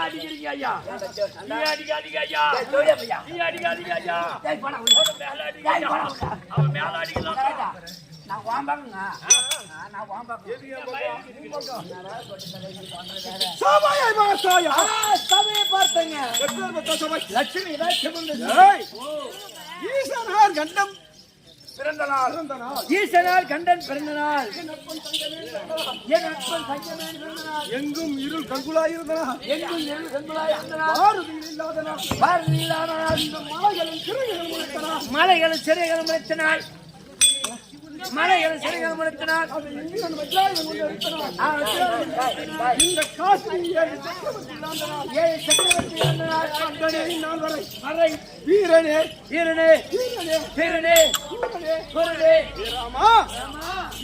அடிக்கிறீங்க ஐயா, நீ அடிக்காதீங்க ஐயா, நீ அடிக்காதீங்க ஐயா, மேல அடிக்க, அவன் மேல அடிக்கலாம். நான் வாம்பாங்க, நான் வாம்பாங்க. சபையை பார்த்தாயா? சபையை பார்த்தங்க. லட்சுமி ஈசனார் கண்டம் பிறந்த நாள். ஈசனார் கண்டன் பிறந்த நாள். என் நண்பன் சங்கமேன் பிறந்த நாள். எங்கும் இருள் கங்குலாயிருந்தனார். எங்கும் இருள் கங்குலாயிருந்தனார். பாரதியில் இல்லாத நாள். பாரதியில் இல்லாத நாள். இந்த மலைகளின் சிறைகள் முளைத்தனார். மலைகளின் சிறைகள் முளைத்தனார். மலைகளின் சிறைகள் முளைத்தனார். இந்த காசியை சக்கரவர்த்தி இறந்தனார். நாள் வரை வரை வீரனே வீரனே வீரனே குருடே ராமா,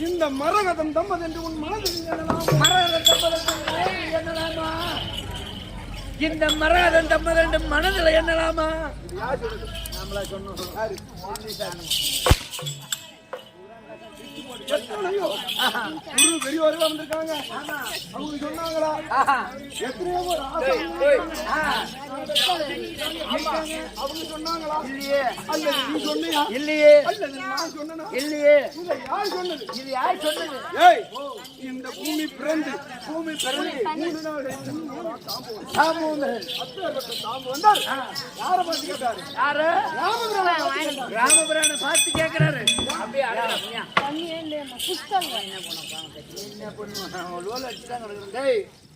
இந்த மரகதம் தம்பதென்று உன் மனதில் எண்ணலாம். மரகதம் தம்பதென்று எண்ணலாமா? இந்த மரகதம் தம்பதென்று மனதில் எண்ணலாமா? நம்மளா சொன்னோம். பெரியவர்கள் வந்திருக்காங்க. அவங்க சொன்னாங்களா? எத்தனையோ அவங்க சொன்னாங்களா? இல்லையே. அல்லது நீ சொன்னியா? இல்லையே. அல்லது நான் சொன்னா? இல்லையே. இதை யார் சொன்னது? இது யார் சொன்னது? ஏய், இந்த பூமி பிறந்து 3 நாள் சாமு வந்தார். யாரை பார்த்து கேட்டாரு? யாரு? ராமபிரான பார்த்து கேட்கிறாரு. அப்படியே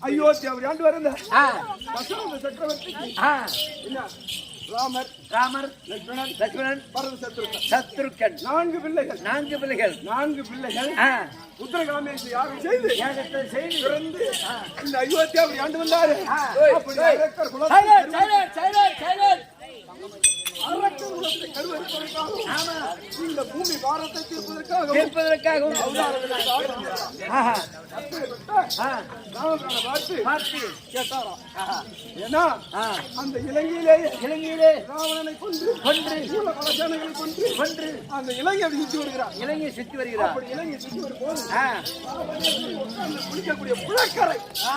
அயோத்தி அவர் ஆண்டு வர சக்கரவர்த்திக்கு என்ன ராமர், ராமர், லட்சுமணன், லட்சுமணன், பரத சத்ருகன். சத்ருக்கன். 4 பிள்ளைகள். 4 பிள்ளைகள். 4 பிள்ளைகள் ஆ. உத்தரகாமேஸ்வரி யாகம் செய்து யாகத்தை செய்து பிறந்து இந்த அயோத்தியாவை ஆண்டு வந்தாரு. அப்படி அரக்கர் குலத்தை சைலண்ட், சைலண்ட், சைலண்ட், சைலண்ட். அரக்கர் குலத்தை கருவறுப்பதற்காகவும் இந்த பூமி பாரத்தை தீர்ப்பதற்காகவும் கேட்பதற்காகவும் ஆஹா. அப்படிப்பட்ட ஆ. ராமபிரானை பார்த்து பார்த்து கேட்டாராம். ஆஹா. ஏன்னா ஆ. அந்த இலங்கையிலேயே இலங்கையிலே ராவணனை கொன்று கொன்று சூழ பலசேனைகளை கொன்று கொன்று அந்த இலங்கை அப்படி சுற்றி வருகிறார். இலங்கையை சுற்றி வருகிறார். அப்படி இலங்கை சுற்றி வரும்போது ஆ. உட்கார்ந்து குளிக்கக்கூடிய புழக்கரை. ஆ,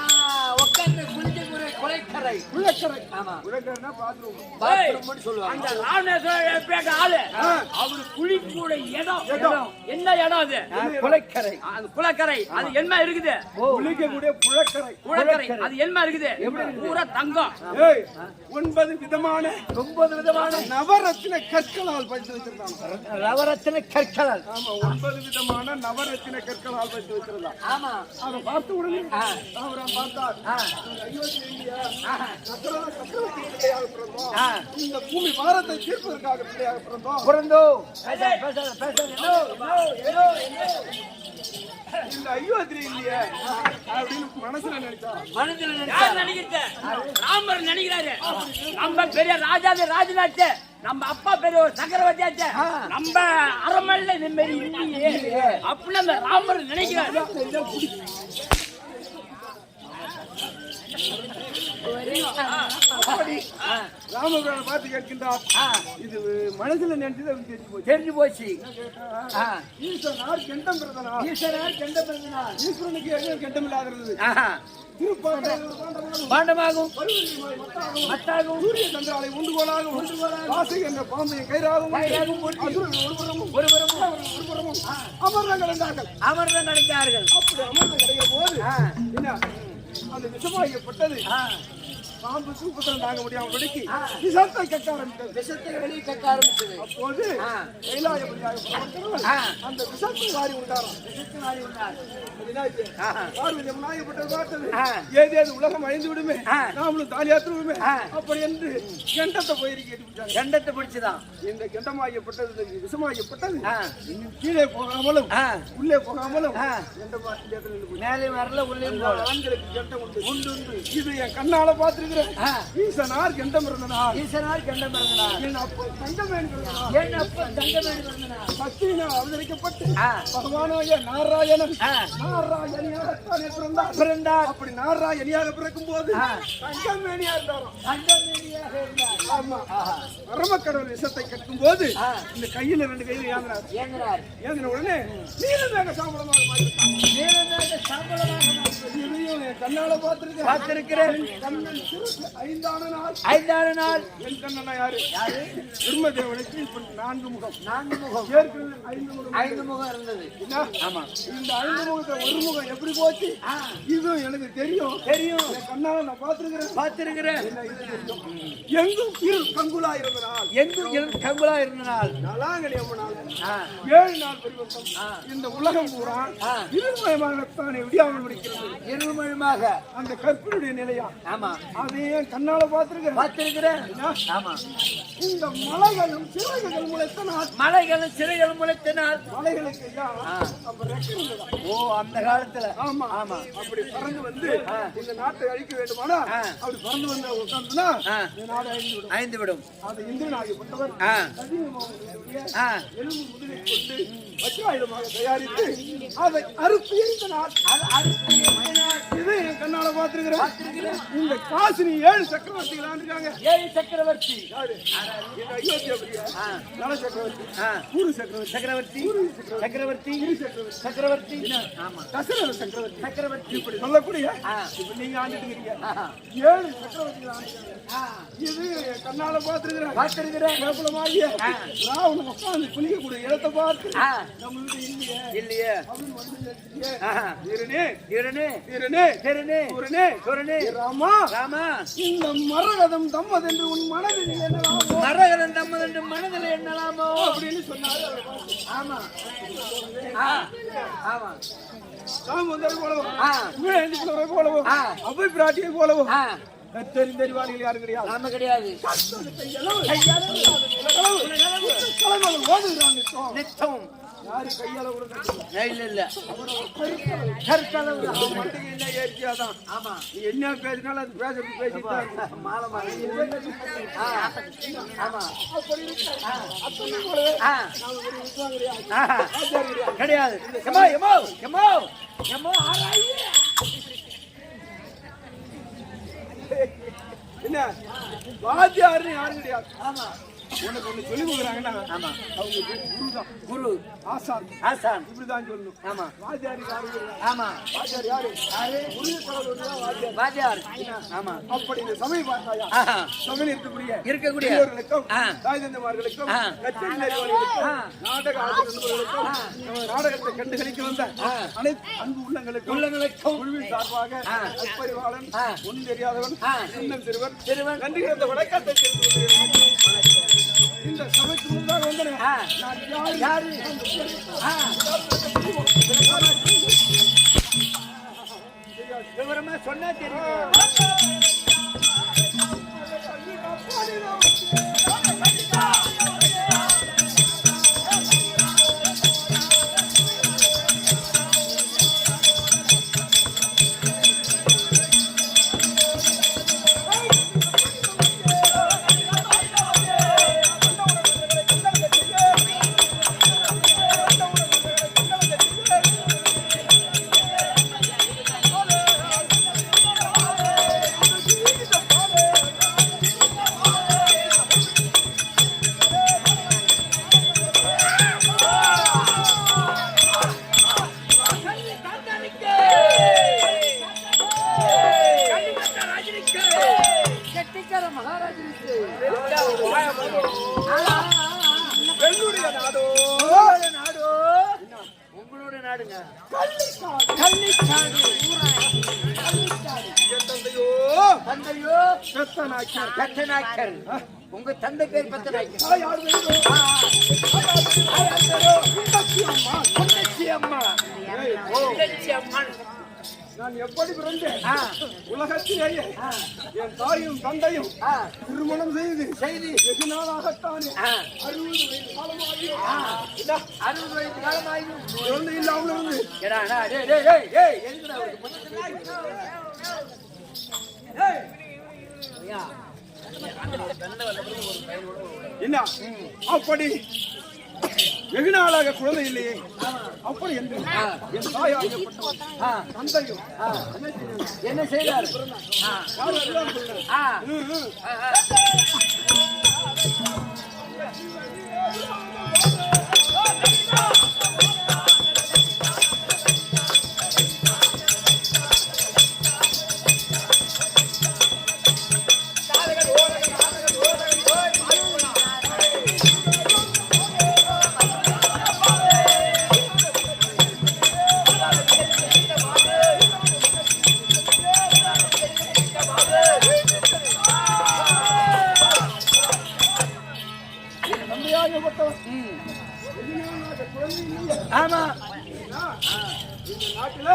உட்கார்ந்து குளிக்கக்கூடிய குலைக்கரை. புழக்கரை. ஆமா. புழக்கரைன்னா பாத்ரூம். பாத்ரூம்னு சொல்லுவாங்க. அந்த ராமேஸ்வரம் பேட்ட ஆளு அவரு குளிக்கூட இடம் என்ன இடம் அது? குலைக்கரை. அது குளக்கரை. அது என்ன இருக்குது? குளிக்கக்கூடிய புழக்கரை. குளக்கரை. அது என்ன இருக்குது? பூரா தங்கம். ஏய், 9 விதமான 9 விதமான நவரத்தின கற்களால் படித்து வச்சிருந்தாங்க. நவரத்தின கற்களால். ஆமா, 9 விதமான நவரத்தின கற்களால் படித்து வச்சிருந்தாங்க. ஆமா. அதை பார்த்த உடனே ராமராம் பார்த்தார். ஆ. அயோத்தி இந்தியா சக்கரவர்த்தி பிள்ளையாக பிறந்தோம். ஆ. இந்த பூமி பாரத்தை தீர்ப்பதற்காக பிள்ளையாக பிறந்தோம். பிறந்தோ பேசாத பேசாத பேசாத. No no no. இந்த அயோத்தி இல்லையே அப்படின்னு மனசுல நினைச்சாராம். மனதில் யார் நினைக்கிறது? ராமர் நினைக்கிறாரு. நம்ம பெரிய ராஜாதி ராஜநாட்டு, நம்ம அப்பா பெரிய ஒரு சக்கரவர்த்தியாச்சு, நம்ம அரண்மனையில நிம்மதி இல்லையே அப்படின்னு அந்த ராமர் நினைக்கிறாரு. அப்படி ராமபிரானை பார்த்து கேட்கின்றார். இது மனசுல நினைச்சது அவருக்கு தெரிஞ்சு போச்சு. தெரிஞ்சு போச்சு. ஆ. ஈஸ்வரனார் கெண்டம் பிறந்தனார். ஈஸ்வரர் கெண்ட பிறந்தனார். ஈஸ்வரனுக்கு என்ன கெண்டம் இல்லாதிருந்தது. ஆஹா. பாண்டமாகும் மத்தாகும் சூரிய சந்திராலை உண்டுகோலாகவும் காசை என்ற பாம்பை கயிறாகவும் அசுரர்கள் ஒருபுறமும் அமர்தான் கிடந்தார்கள். அமர்தான் நடந்தார்கள். அப்படி அமர்ந்து கிடைக்கிற போது என்ன அந்த விஷமாகப்பட்டது பாம்பு தூக்கத்தில் தாங்க முடியாம வெடிக்கி விஷத்தை கட்ட ஆரம்பித்தது. விஷத்தை வெளியே கட்ட ஆரம்பிச்சது. அப்போது கைலாயபதியாக பிரபஞ்சவர் அந்த விஷத்தை வாரி உண்டாராம். விஷத்தை வாரி உண்டார். பார்வதி நாயப்பட்டது பார்த்தது. ஏதேது உலகம் அழிந்து விடுமே, நாமளும் தாலியாத்து விடுமே அப்படி என்று கெண்டத்தை போயிரு கேட்டு கெண்டத்தை பிடிச்சுதான் இந்த கெண்டமாகப்பட்டது விஷமாகப்பட்டது. இன்னும் கீழே போகாமலும் உள்ளே போகாமலும் மேலே வரல உள்ளே ஆண்களுக்கு கெண்டம் உண்டு உண்டு. இது என் கண்ணால பார்த்திருக்கிறேன். ஈசனார் கெண்டம் இருந்தனார். ஈசனார் கெண்டம் இருந்தனார். என் அப்போ தங்கமேன் இருந்தனார். என் அப்போ தங்கமேன் இருந்தனார். சக்தியினால் அவதரிக்கப்பட்டு பகவானாய நாராயணன் நாராயணியாகத்தானே பிறந்தார். அப்படி நாராயணியாக பிறக்கும் போது தங்கமேனியா இருந்தாராம். தங்கமேனியாக இருந்தார். ஆமா. பரமக்கடவுள் விஷத்தை கட்டும் போது இந்த கையில 2 கையில ஏங்கினார். ஏங்கின உடனே நீலமேக சாம்பலமாக மாறிவிட்டார். நீலமேக சாம்பலமாக இதையும் என் கண்ணால பார்த்திருக்கிறேன். கண்ணன் 5ஆன நாள். என் கண்ணனா யாரு? பிரம்மதேவனுக்கு இப்ப 4 முகம். 4 முகம். ஏற்கனவே 5 முகம். 5 முகம் இருந்தது. ஆமா. இந்த 5 முகத்தை ஒரு முகம் எப்படி போச்சு? இது எனக்கு தெரியும். என் கண்ணால நான் பார்த்திருக்கிறேன். எங்கும் இருள் கங்குலா இருந்தனால். நலாங்கனி அம்மனால் 7 நாள் பரிவர்த்தம். இந்த உலகம் பூரா இருள்மயமாகத்தானே விடியாமல் முடிக்கிறது. இருள்மயமாக அந்த கற்பினுடைய நிலையா. ஆமா. அதையே கண்ணால பார்த்திருக்கிறேன். ஆமா. இந்த மலைகளும் சிறைகள் முளைத்தனால். மலைகளுக்கு அப்ப ரெக்கை இருந்ததா? ஓ, அந்த காலத்துல. ஆமா ஆமா. அப்படி பறந்து வந்து இந்த நாட்டை அழிக்க வேண்டுமானா அப்படி பறந்து வந்து உட்கார்ந்துனா இந்த நாடு அழிந்து விடும். அது இந்திரன் ஆகியப்பட்டவர் எலும்பு முதலை கொண்டு வஜ்ராயுதமாக தயாரித்து அதை அறுத்து எரித்த நாள். இது என் கண்ணால பார்த்திருக்கிறேன். இந்த காசினி 7 சக்கரவர்த்திகள் ஆண்டிருக்காங்க. 7 சக்கரவர்த்தி. யாரு? இந்த அயோத்தியா நல சக்கரவர்த்தி, பூரு சக்கரவர்த்தி, சக்கரவர்த்தி, ஆமா, தசரத சக்கரவர்த்தி இப்படி சொல்லக்கூடிய இப்ப நீங்க ஆண்டுட்டு இருக்கீங்க. 7 சக்கரவர்த்திகள் ஆண்டிருக்காங்க. இது என் கண்ணால பார்த்திருக்கிறேன். பிரபலமாகிய ராவணன் உட்கார்ந்து குளிக்கக்கூடிய இடத்தை பார்த்து நம்மளுக்கு இல்லையே அப்படின்னு வந்து ராமா, இந்த மரகதம் தம்மதென்று உன் மனதில் எண்ணலாமோ அப்படின்னு சொன்னாரு. ஆமா ஆமா. ராமந்தரை போலவும் போலவும் அவை பிராட்டியை போலவும் தெரிந்தறிவாளிகள் யாரும் கிடையாது. நாம கிடையாது. நித்தம் யாரு கையளவு கூட இல்ல இல்ல என்ன ஏற்காதான். ஆமா நீ என்ன பேசினாலும் அது பேசுறது பேசிட்டான். மாலை மாலை ஆமா கிடையாது. எமோ எமோ எமோ எமோ ஆராய் என்ன வாத்தியாருன்னு யாரும் கிடையாது. ஆமா உனக்கு ஒண்ணு சொல்லி கொடுக்குறாங்கன்னா ஆமா அவங்க குருதான், குரு ஆசான், ஆசான் இப்படிதான் சொல்லணும். ஆமா வாத்தியாரு யாரும் கிடையாது. ஆமா வாத்தியார் யாரு? குரு கடவுள் வாத்தியார். வாத்தியார் ஆமா அப்படி இந்த சபை பார்த்தாயா, ஆஹா சபையில் இருக்கக்கூடிய பெரியவர்களுக்கும் தாய்தந்தமார்களுக்கும் கச்சேரிகளுக்கும் நாடக ஆசிரியர்களுக்கும் நாடகத்தை கண்டு கழிக்க வந்த அனைத்து அன்பு உள்ளங்களுக்கும் குழுவின் சார்பாக அப்பறிவாளன், ஒன்றும் தெரியாதவன், சின்னம் சிறுவன் நன்றி கிடந்த வணக்கத்தை இந்த சபைக்கு முன்பாக வந்தேன். யாரு விவரமா சொன்னா தெரியும். உங்களோட நாடுங்க தந்தையோ பெத்தநாயக்கர். உங்க தந்தை பேர் பெத்தநாயக்கர். நான் எப்படி பிறந்தேன்? உலகத்திலேயே என் தாயும் தந்தையும் திருமணம் செய்து வெகு நாளாகத்தானே 60 வயது காலமாயும் குழந்தை இல்லாமல் இருந்து என்ன அப்படி வெகு நாளாக குழந்தை இல்லையே, அப்படி என்று என் தாயாகப்பட்டவன் தந்தையும் என்ன செய்தார்? ஆமா இந்த நாட்டுல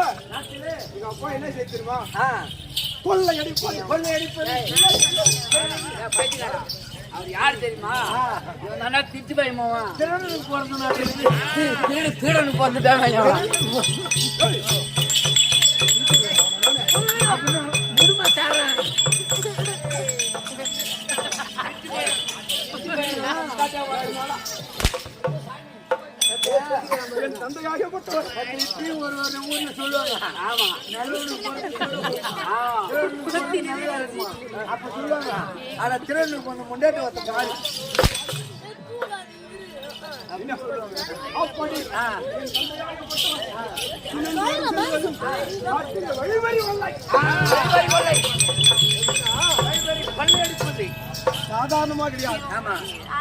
எங்க அப்பா என்ன செய்திருமா? கொள்ளையடிப்பது. அவர் யாரு தெரியுமா? இவன் தானே திச்சு பயமாவா? திருடனுக்கு பிறந்துட்டான். தந்தையாகப்பட்டவர் ஒரு ஊர்ல சொல்லுவாங்க. ஆமா அப்ப சொல்லுவாங்க. ஆனா திருவண்ணூர் பொண்ணு முன்னேற்ற வந்த காடு சாதாரணமாக கிடையாது. ஆமா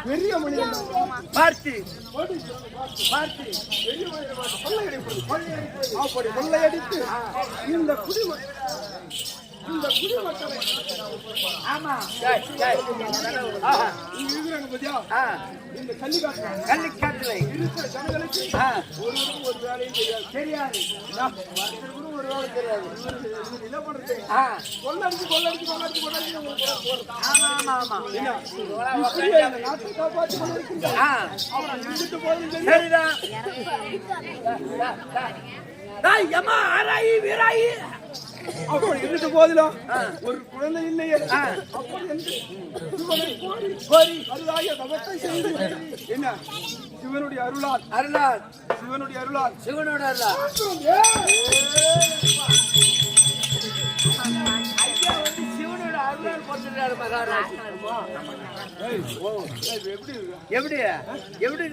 பெரிய மனிதன் பார்த்து அப்படி கொள்ளையடித்து இந்த குடிமக்களை ஆமா இருக்கிறாங்க பத்தியா? இந்த கள்ளிக்காட்டுல இருக்கிற ஜனங்களுக்கு ஒரு வேலையும் தெரியாது. தெரியாது. ஒரு வேலை தெரியாது. என்ன பண்றது? ஆ. கொள்ளடிச்சு உங்களுக்கு ஆமா ஆமா ஆமா. இப்படியே இந்த நாட்டை காப்பாற்றிக் கொண்டிருக்கின்ற ஆ. அவன் இருந்துட்டு போதும் தெரியும். சரிதான். டேய் யமா ஆராயி வீராயி. அப்படி இருந்துட்டு போதிலும் ஒரு குழந்தை இல்லையே. அப்படி என்று சிவனை கோரி அருளாகிய தவத்தை செய்து என்ன சிவனுடைய அருளால் சிவனுடைய அருளால் சிவனோட அருளால் ஐயா வந்து சிவனோட அருளால் போட்டுறாரு மகாராஜ். எப்படி எப்படி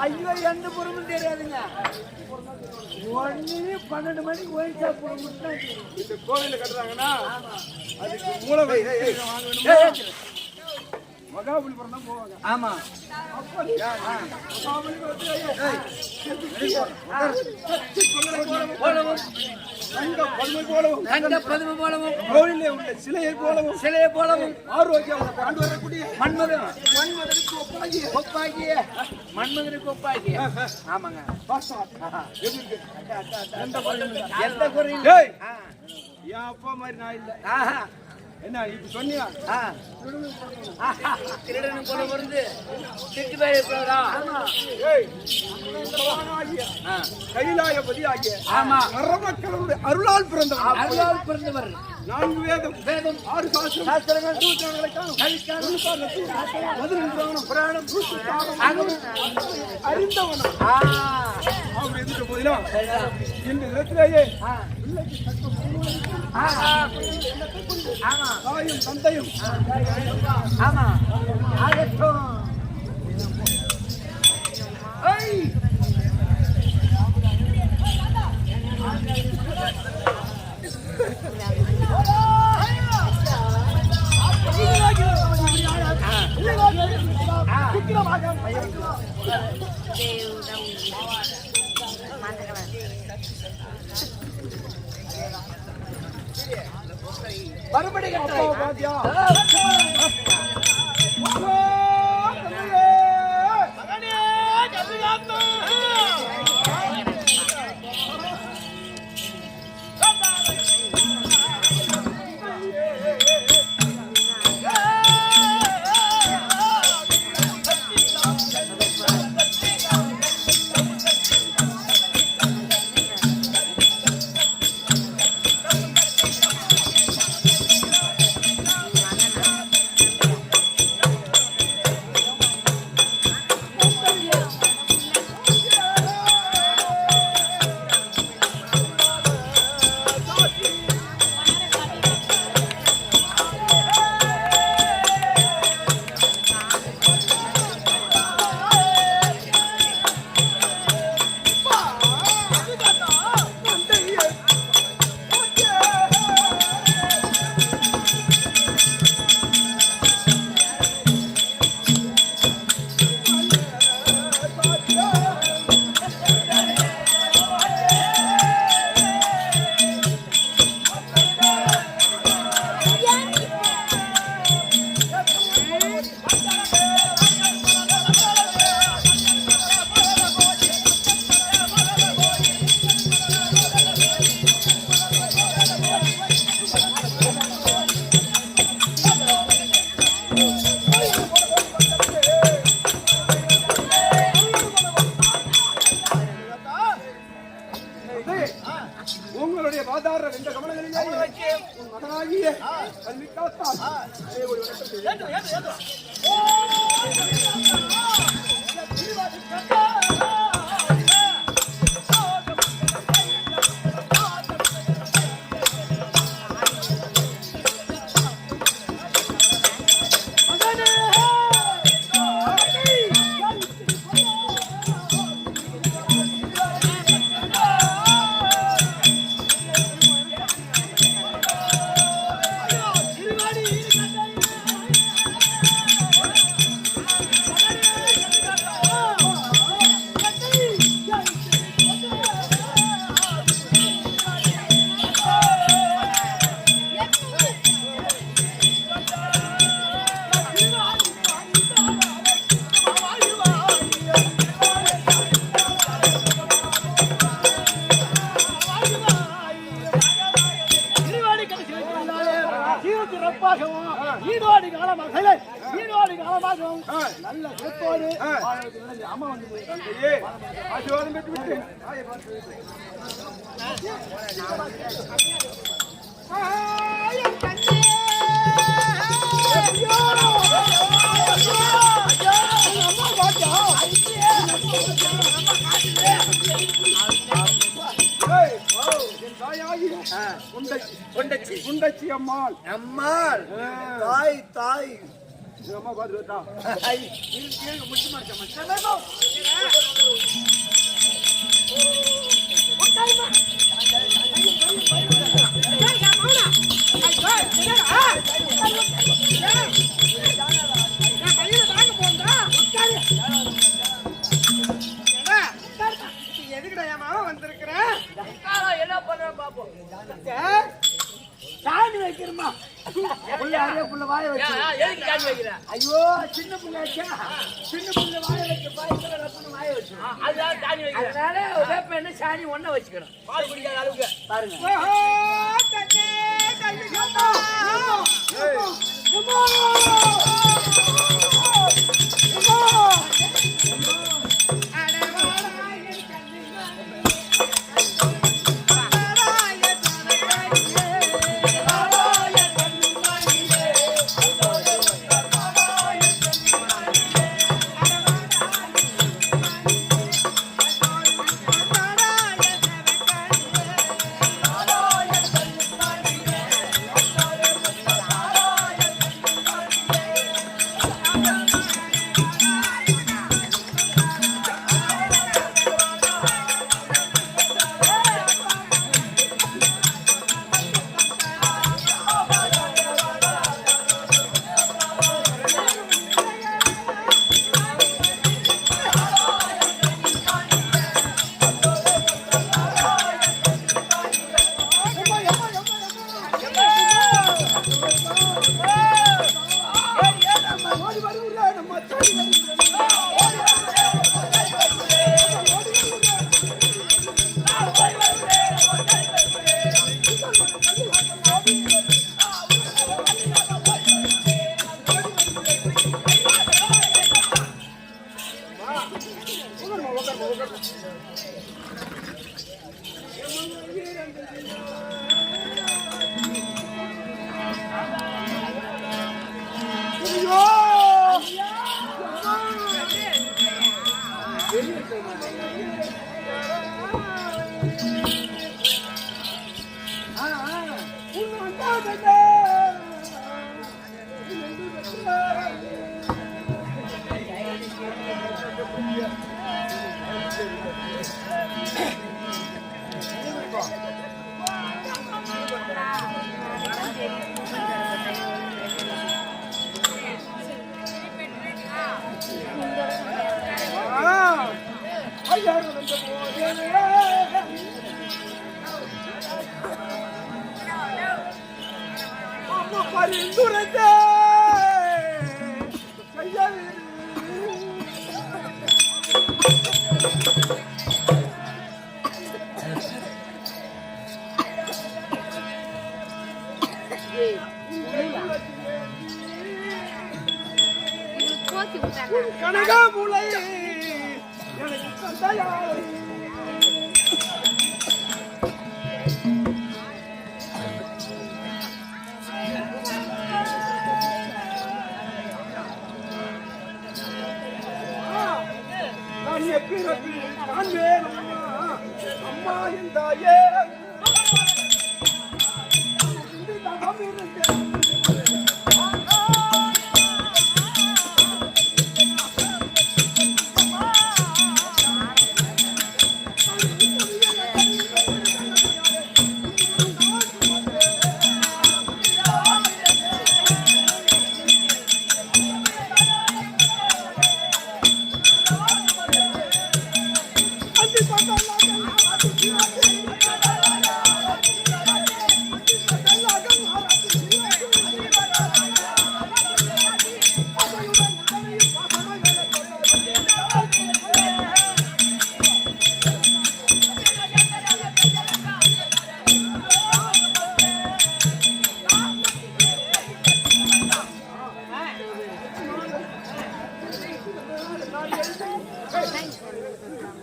ஐயோ எந்த பொருளும் தெரியாதுங்க. 12 மணிக்கு ஒயின் ஷாப் போட இந்த கோவில கட்டுறாங்கன்னா அதுக்கு மூல வாங்கணும். மகாபலிபுரம் தான் போவாங்க. ஆமா மகாபலிபுரம் போலவும் கோவிலே உள்ள சிலையை போலவும் ஆரோக்கியம் கொண்டு வரக்கூடிய மன்மதனுக்கு ஒப்பாகிய மன்மதனுக்கு ஒப்பாகிய. ஆமாங்க. எந்த குறையும் என் அப்பா மாதிரி நான் இல்ல. என்ன இப்ப சொன்னியா? திருடனும் போல வந்து திட்டு போயிருக்கிறதா? கைலாயபதி ஆகிய ஆமா மரமக்களுடைய அருளால் பிறந்தவர் 4 வேதம் 6 சாஸ்திரங்கள் 11 புராணம் அறிந்தவனும் அவர் எதிர்த்த போதிலும் இந்த இடத்திலேயே தாயும் தந்தையும் ஆமா ஆகட்டும். மறுபடி உங்களுடைய வாதார இந்த கமலங்களிலே உன் மகனாகிய கல்விக்காத்தால் ஒரு நல்ல சிறப்போடு அம்மா வந்து ஆசீர்வாதம் பெற்று விட்டு குண்டச்சி அம்மாள் அம்மாள் தாய் தாய் அம்மா பாத்துட்டா எதுக்குடா என் மாமா வந்திருக்கிறேன் என்ன பண்ற பாப்போம். சாணி வைக்கிறமா புள்ள அரிய புள்ள வாய வச்சு எதுக்கு காணி வைக்கிற? ஐயோ சின்ன புள்ளாச்சா சின்ன புள்ள வாய வைக்க பாய்க்கிற ரப்பன்னு வாய வச்சு அதுதான் காணி வைக்கிற. அதனால வேப்ப என்ன சாணி ஒண்ண வச்சுக்கிறோம் பால் குடிக்காத அளவுக்கு பாருங்க கனகாமுலை எனக்கு தந்தையாளை நான் எப்பிறகு காண்பேன் அம்மா என் தாயே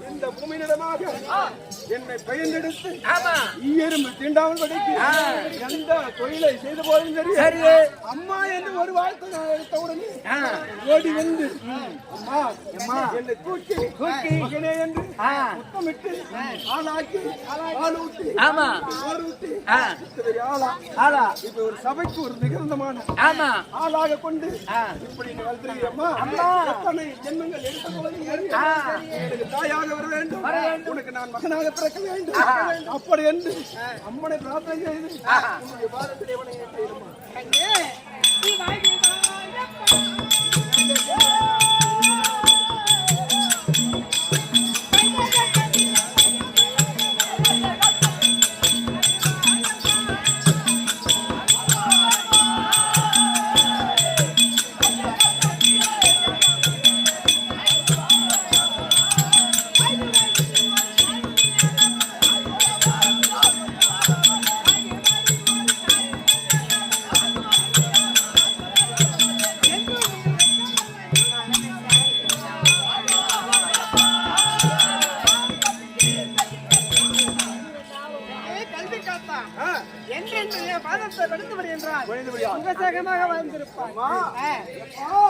இந்த பூமியிடமாக என்னை பயந்தெடுத்து ஆமா எறும்பு தீண்டாமல் படிக்கு எந்த தொழிலை செய்த போதும் சரி சரி அம்மா என்று ஒரு வார்த்தை நான் எடுத்த உடனே ஓடி வந்து அம்மா அம்மா என்னை தூக்கி தூக்கி மகனே என்று முத்தமிட்டு ஆளாக்கி ஆள் ஊட்டி ஆமா சோறு ஊட்டி ஆ. இத்தனை ஆளா ஆளா இது ஒரு சபைக்கு ஒரு நிகழ்ந்தமான ஆமா ஆளாக கொண்டு ஆ. இப்படி நீ வளர்த்துறீங்கம்மா அம்மா. எத்தனை ஜென்மங்கள் எடுத்த குழந்தை எனக்கு தாயாக வர வேண்டும் உனக்கு நான் மகனாக பிறக்க வேண்டும் அப்படி என்று அம்மனை பிரார்த்தனை செய்து உன்னுடைய பாதத்திலே வணங்கியிருக்கிறேன். கல்வி காத்தா ஆ, என்றென்று என் பாதத்தை வெடுத்தவர் என்றால் குழந்தைபடியா? சுகசேகமாக வாழ்ந்திருப்பார் அம்மா, ஆ. அப்பா,